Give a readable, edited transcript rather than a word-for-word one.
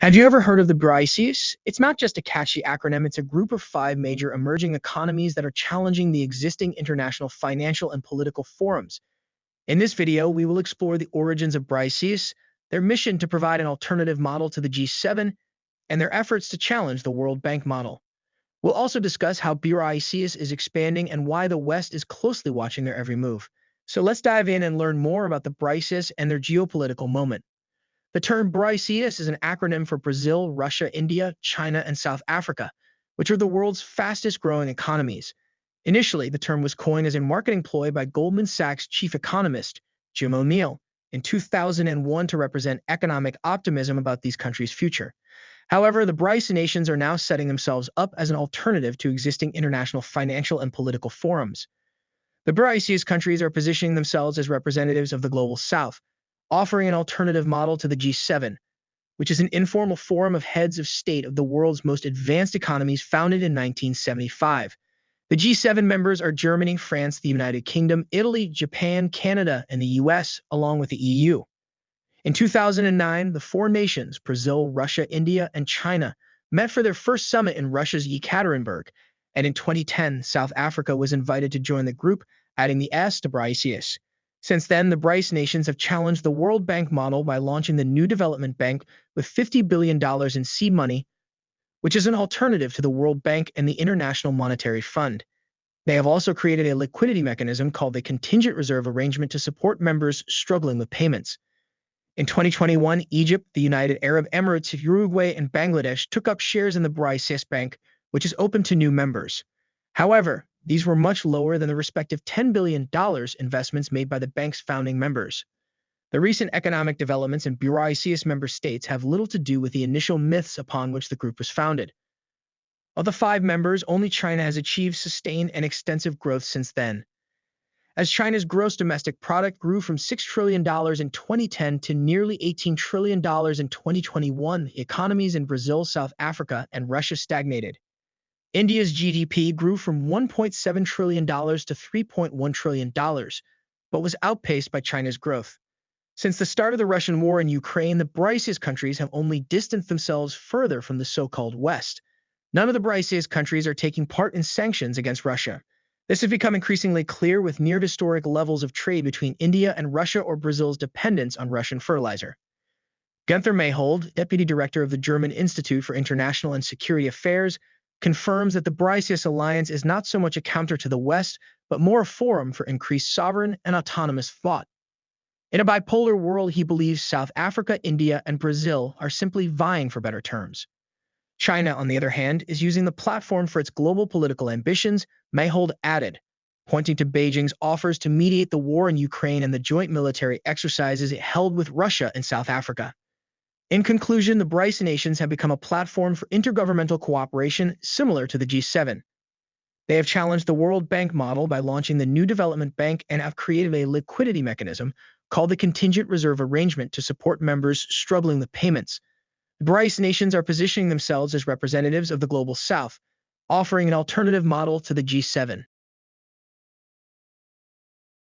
Have you ever heard of the BRICS? It's not just a catchy acronym, it's a group of five major emerging economies that are challenging the existing international financial and political forums. In this video, we will explore the origins of BRICS, their mission to provide an alternative model to the G7, and their efforts to challenge the World Bank model. We'll also discuss how BRICS is expanding and why the West is closely watching their every move. So let's dive in and learn more about the BRICS and their geopolitical moment. The term BRICS is an acronym for Brazil, Russia, India, China, and South Africa, which are the world's fastest growing economies. Initially, the term was coined as a marketing ploy by Goldman Sachs chief economist Jim O'Neill in 2001 to represent economic optimism about these countries' future. However, the BRICS nations are now setting themselves up as an alternative to existing international financial and political forums. The BRICS countries are positioning themselves as representatives of the global south, offering an alternative model to the G7, which is an informal forum of heads of state of the world's most advanced economies founded in 1975. The G7 members are Germany, France, the United Kingdom, Italy, Japan, Canada, and the US, along with the EU. In 2009, the four nations, Brazil, Russia, India, and China, met for their first summit in Russia's Yekaterinburg, and in 2010, South Africa was invited to join the group, adding the S to BRICS. Since then, the BRICS nations have challenged the World Bank model by launching the New Development Bank with $50 billion in seed money, which is an alternative to the World Bank and the International Monetary Fund. They have also created a liquidity mechanism called the Contingent Reserve Arrangement to support members struggling with payments. In 2021, Egypt, the United Arab Emirates, Uruguay, and Bangladesh took up shares in the BRICS Bank, which is open to new members. However, these were much lower than the respective $10 billion investments made by the bank's founding members. The recent economic developments in BRICS member states have little to do with the initial myths upon which the group was founded. Of the five members, only China has achieved sustained and extensive growth since then. As China's gross domestic product grew from $6 trillion in 2010 to nearly $18 trillion in 2021, economies in Brazil, South Africa, and Russia stagnated. India's GDP grew from $1.7 trillion to $3.1 trillion, but was outpaced by China's growth. Since the start of the Russian war in Ukraine, the BRICS countries have only distanced themselves further from the so-called West. None of the BRICS countries are taking part in sanctions against Russia. This has become increasingly clear with near-historic levels of trade between India and Russia or Brazil's dependence on Russian fertilizer. Gunther Mayhold, deputy director of the German Institute for International and Security Affairs, confirms that the BRICS alliance is not so much a counter to the West, but more a forum for increased sovereign and autonomous thought. In a bipolar world, he believes South Africa, India, and Brazil are simply vying for better terms. China, on the other hand, is using the platform for its global political ambitions, Mayhold added, pointing to Beijing's offers to mediate the war in Ukraine and the joint military exercises it held with Russia and South Africa. In conclusion, the BRICS nations have become a platform for intergovernmental cooperation similar to the G7. They have challenged the World Bank model by launching the New Development Bank and have created a liquidity mechanism called the Contingent Reserve Arrangement to support members struggling with payments. The BRICS nations are positioning themselves as representatives of the global south, offering an alternative model to the G7.